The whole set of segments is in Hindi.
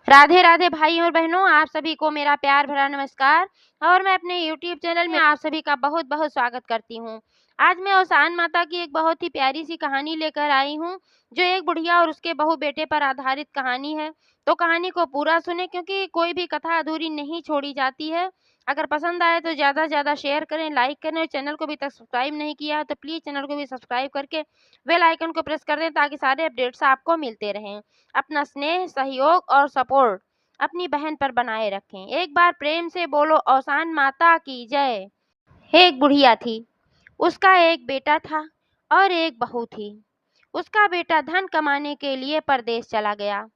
राधे राधे भाइयों और बहनों, आप सभी को मेरा प्यार भरा नमस्कार। और मैं अपने YouTube चैनल में आप सभी का बहुत बहुत स्वागत करती हूँ। आज मैं औसान माता की एक बहुत ही प्यारी सी कहानी लेकर आई हूँ, जो एक बुढ़िया और उसके बहू बेटे पर आधारित कहानी है। तो कहानी को पूरा सुने, क्योंकि कोई भी कथा अधूरी नहीं छोड़ी जाती है। अगर पसंद आए तो ज़्यादा से ज़्यादा शेयर करें, लाइक करें, और चैनल को अभी तक सब्सक्राइब नहीं किया है तो प्लीज़ चैनल को भी सब्सक्राइब करके बेल आइकन को प्रेस कर दें, ताकि सारे अपडेट्स आपको मिलते रहें। अपना स्नेह, सहयोग और सपोर्ट अपनी बहन पर बनाए रखें। एक बार प्रेम से बोलो औसान माता की जय। एक बुढ़िया थी, उसका एक बेटा था और एक बहू थी। उसका बेटा धन कमाने के लिए परदेश चला गया।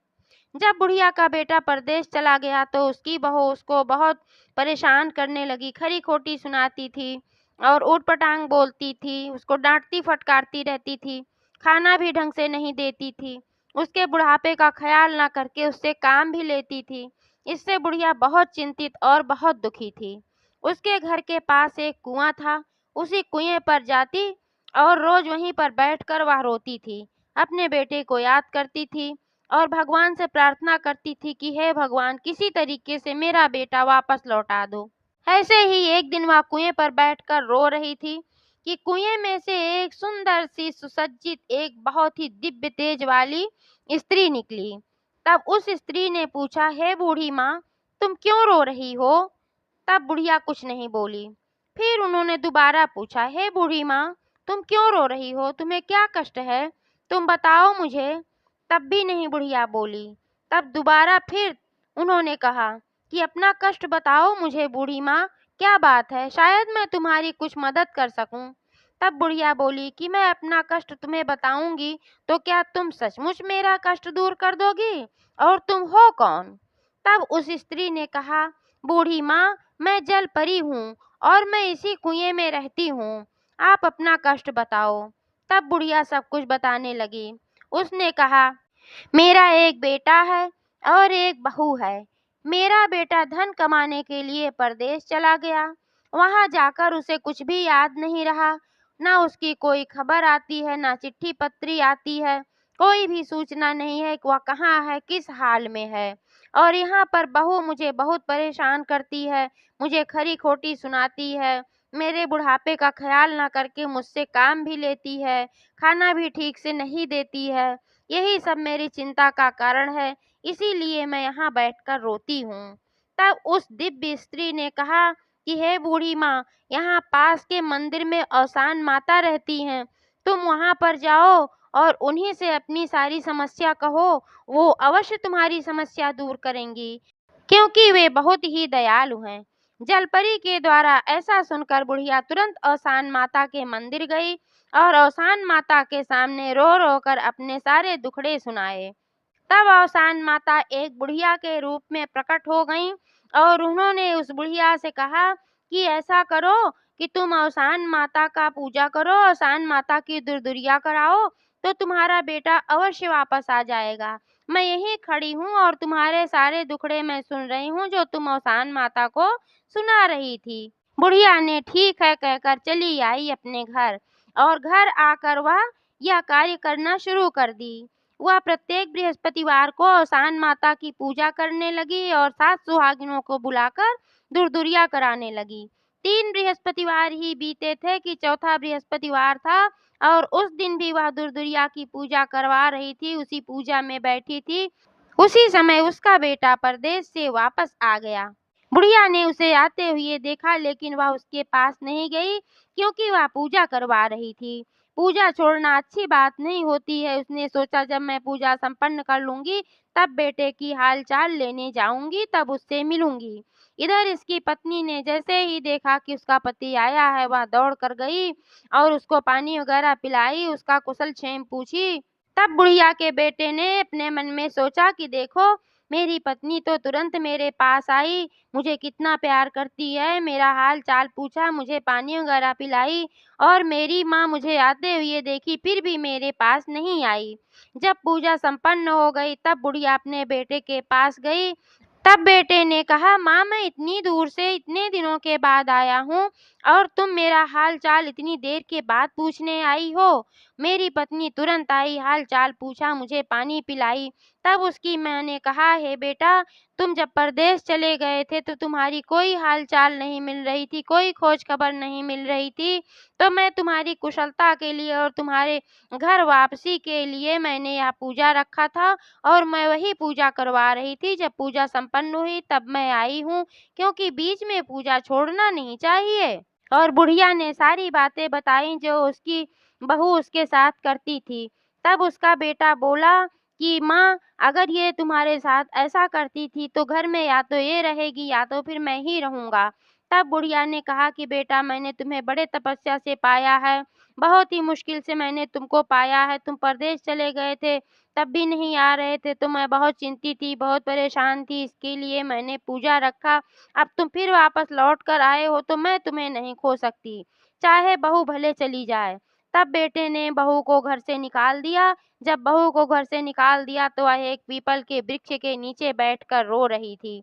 जब बुढ़िया का बेटा परदेश चला गया तो उसकी बहू उसको बहुत परेशान करने लगी, खरी खोटी सुनाती थी और ऊटपटांग बोलती थी, उसको डांटती फटकारती रहती थी, खाना भी ढंग से नहीं देती थी, उसके बुढ़ापे का ख्याल न करके उससे काम भी लेती थी। इससे बुढ़िया बहुत चिंतित और बहुत दुखी थी। उसके घर के पास एक कुआं था, उसी कुएं पर जाती और रोज वहीं पर बैठकर वह रोती थी, अपने बेटे को याद करती थी और भगवान से प्रार्थना करती थी कि हे भगवान, किसी तरीके से मेरा बेटा वापस लौटा दो। ऐसे ही एक दिन वह कुएं पर बैठकर रो रही थी कि कुएं में से एक सुंदर सी सुसज्जित, एक बहुत ही दिव्य तेज वाली स्त्री निकली। तब उस स्त्री ने पूछा, हे बूढ़ी माँ, तुम क्यों रो रही हो? तब बुढ़िया कुछ नहीं बोली। फिर उन्होंने दोबारा पूछा, हे बूढ़ी माँ, तुम क्यों रो रही हो? तुम्हें क्या कष्ट है? तुम बताओ मुझे। तब भी नहीं बुढ़िया बोली। तब दोबारा फिर उन्होंने कहा कि अपना कष्ट बताओ मुझे बूढ़ी माँ, क्या बात है, शायद मैं तुम्हारी कुछ मदद कर सकूं। तब बुढ़िया बोली कि मैं अपना कष्ट तुम्हें बताऊंगी तो क्या तुम सचमुच मेरा कष्ट दूर कर दोगी? और तुम हो कौन? तब उस स्त्री ने कहा, बूढ़ी माँ, मैं जल परी हूँ और मैं इसी कुएं में रहती हूँ। आप अपना कष्ट बताओ। तब बुढ़िया सब कुछ बताने लगी। उसने कहा, मेरा एक बेटा है और एक बहू है। मेरा बेटा धन कमाने के लिए परदेश चला गया। वहां जाकर उसे कुछ भी याद नहीं रहा। ना उसकी कोई खबर आती है, ना चिट्ठी पत्री आती है। कोई भी सूचना नहीं है कि वह कहाँ है, किस हाल में है। और यहाँ पर बहू मुझे बहुत परेशान करती है, मुझे खरी खोटी सुनाती है, मेरे बुढ़ापे का ख्याल ना करके मुझसे काम भी लेती है, खाना भी ठीक से नहीं देती है। यही सब मेरी चिंता का कारण है, इसीलिए मैं यहाँ बैठकर रोती हूँ। तब उस दिव्य स्त्री ने कहा कि हे बूढ़ी माँ, यहाँ पास के मंदिर में औसान माता रहती हैं। तुम वहाँ पर जाओ और उन्हीं से अपनी सारी समस्या कहो, वो अवश्य तुम्हारी समस्या दूर करेंगी, क्योंकि वे बहुत ही दयालु हैं। जलपरी के द्वारा ऐसा सुनकर बुढ़िया तुरंत औसान माता के मंदिर गई और औसान माता के सामने रो रो कर अपने सारे दुखड़े सुनाए। तब औसान माता एक बुढ़िया के रूप में प्रकट हो गईं और उन्होंने उस बुढ़िया से कहा कि ऐसा करो कि तुम औसान माता का पूजा करो, औसान माता की दुर्दुरिया कराओ, तो तुम्हारा बेटा अवश्य वापस आ जाएगा। मैं यहीं खड़ी हूँ और तुम्हारे सारे दुखड़े मैं सुन रही हूँ, जो तुम औसान माता को सुना रही थी। बुढ़िया ने ठीक है कहकर चली आई अपने घर, और घर आकर वह यह कार्य करना शुरू कर दी। वह प्रत्येक बृहस्पतिवार को औसान माता की पूजा करने लगी और 7 सुहागिनों को बुलाकर दुर्दुरिया कराने लगी। 3 बृहस्पतिवार ही बीते थे कि चौथा बृहस्पतिवार था, और उस दिन भी वह दुर्दुरिया की पूजा करवा रही थी, उसी पूजा में बैठी थी। उसी समय उसका बेटा परदेश से वापस आ गया। बुढ़िया ने उसे आते हुए देखा, लेकिन वह उसके पास नहीं गई, क्योंकि वह पूजा करवा रही थी। पूजा छोड़ना अच्छी बात नहीं होती है। उसने सोचा, जब मैं पूजा संपन्न कर लूंगी तब बेटे की हाल चाल लेने जाऊंगी, तब उससे मिलूंगी। इधर इसकी पत्नी ने जैसे ही देखा कि उसका पति आया है, वह दौड़ कर गई और उसको पानी वगैरह पिलाई, उसका कुशल क्षेम पूछी। तब बुढ़िया के बेटे ने अपने मन में सोचा कि देखो, मेरी पत्नी तो तुरंत मेरे पास आई, मुझे कितना प्यार करती है, मेरा हाल चाल पूछा, मुझे पानी वगैरह पिलाई, और मेरी माँ मुझे आते हुए देखी फिर भी मेरे पास नहीं आई। जब पूजा संपन्न हो गई तब बुढ़िया अपने बेटे के पास गई। तब बेटे ने कहा, माँ, मैं इतनी दूर से इतने दिनों के बाद आया हूँ और तुम मेरा हाल चाल इतनी देर के बाद पूछने आई हो। मेरी पत्नी तुरंत आई, हाल-चाल पूछा, मुझे पानी पिलाई। तब उसकी माँ ने कहा, हे बेटा, तुम जब परदेश चले गए थे तो तुम्हारी कोई हाल-चाल नहीं मिल रही थी, कोई खोज-खबर नहीं मिल रही थी। तो मैं तुम्हारी कुशलता के लिए और तुम्हारे घर वापसी के लिए मैंने यह पूजा रखा था और मैं वही पूजा करवा रही थी। जब पूजा संपन्न हुई तब मैं आई हूँ, क्योंकि बीच में पूजा छोड़ना नहीं चाहिए। और बुढ़िया ने सारी बातें बताई जो उसकी बहू उसके साथ करती थी। तब उसका बेटा बोला कि माँ, अगर ये तुम्हारे साथ ऐसा करती थी तो घर में या तो ये रहेगी या तो फिर मैं ही रहूँगा। तब बुढ़िया ने कहा कि बेटा, मैंने तुम्हें बड़े तपस्या से पाया है, बहुत ही मुश्किल से मैंने तुमको पाया है। तुम परदेश चले गए थे, तब भी नहीं आ रहे थे तो मैं बहुत चिंतित थी, बहुत परेशान थी, इसके लिए मैंने पूजा रखा। अब तुम फिर वापस लौट कर आए हो तो मैं तुम्हें नहीं खो सकती, चाहे बहू भले चली जाए। तब बेटे ने बहू को घर से निकाल दिया। जब बहू को घर से निकाल दिया तो वह एक पीपल के वृक्ष के नीचे बैठकर रो रही थी।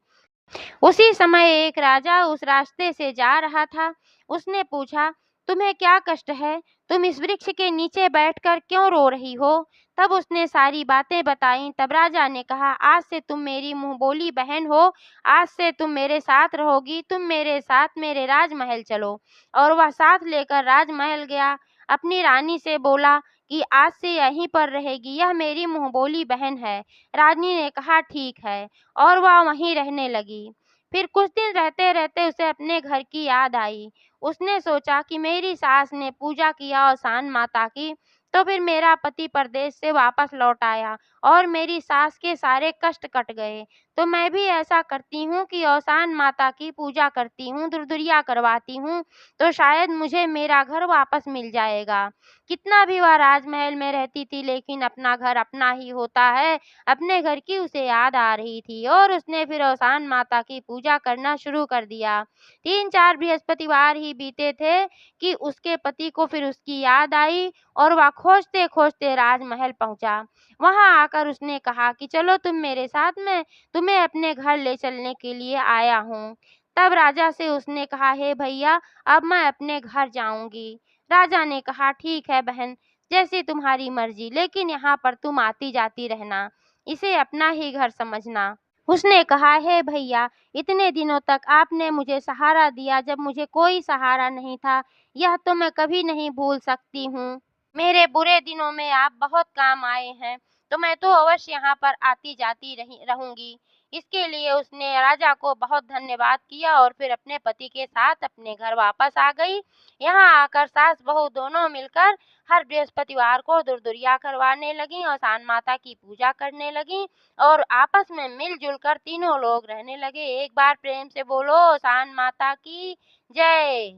उसी समय एक राजा उस रास्ते से जा रहा था। उसने पूछा, तुम्हें क्या कष्ट है? तुम इस वृक्ष के नीचे बैठकर क्यों रो रही हो? तब उसने सारी बातें बताईं। तब राजा ने कहा, आज से तुम मेरी मुँहबोली बहन हो, आज से तुम मेरे साथ रहोगी, तुम मेरे साथ मेरे राजमहल चलो। और वह साथ लेकर राजमहल गया। अपनी रानी से बोला कि आज से यहीं पर रहेगी, यह मेरी मुँहबोली बहन है। रानी ने कहा, ठीक है, और वह वहीं रहने लगी। फिर कुछ दिन रहते-रहते उसे अपने घर की याद आई। उसने सोचा कि मेरी सास ने पूजा किया औसान माता की, तो फिर मेरा पति परदेश से वापस लौट आया और मेरी सास के सारे कष्ट कट गए। तो मैं भी ऐसा करती हूँ कि औसान माता की पूजा करती हूँ, दुरदुरिया करवाती हूँ, तो शायद मुझे मेरा घर वापस मिल जाएगा। कितना भी वह राजमहल में रहती थी, लेकिन अपना घर अपना ही होता है। अपने घर की उसे याद आ रही थी और उसने फिर औसान माता की पूजा करना शुरू कर दिया। 3-4 बृहस्पतिवार ही बीते थे कि उसके पति को फिर उसकी याद आई और वह खोजते-खोजते राजमहल पहुँचा। वहाँ आकर उसने कहा कि चलो तुम मेरे साथ, मैं तुम्हें अपने घर ले चलने के लिए आया हूँ। तब राजा से उसने कहा, हे भैया, अब मैं अपने घर जाऊँगी। राजा ने कहा, ठीक है बहन, जैसी तुम्हारी मर्ज़ी, लेकिन यहाँ पर तुम आती-जाती रहना। इसे अपना ही घर समझना। उसने कहा, हे भैया, इतने दिनों तक आपने मुझे सहारा दिया जब मुझे कोई सहारा नहीं था, यह तो मैं कभी नहीं भूल सकती हूँ। मेरे बुरे दिनों में आप बहुत काम आए हैं, तो मैं तो अवश्य यहाँ पर आती-जाती रहूँगी। इसके लिए उसने राजा को बहुत धन्यवाद किया और फिर अपने पति के साथ अपने घर वापस आ गई। यहाँ आकर सास-बहू दोनों मिलकर हर बृहस्पतिवार को दुरदुरिया करवाने लगीं, औसान माता की पूजा करने लगीं और आपस में मिल-जुल कर तीनों लोग रहने लगे। एक बार प्रेम से बोलो, औसान माता की जय।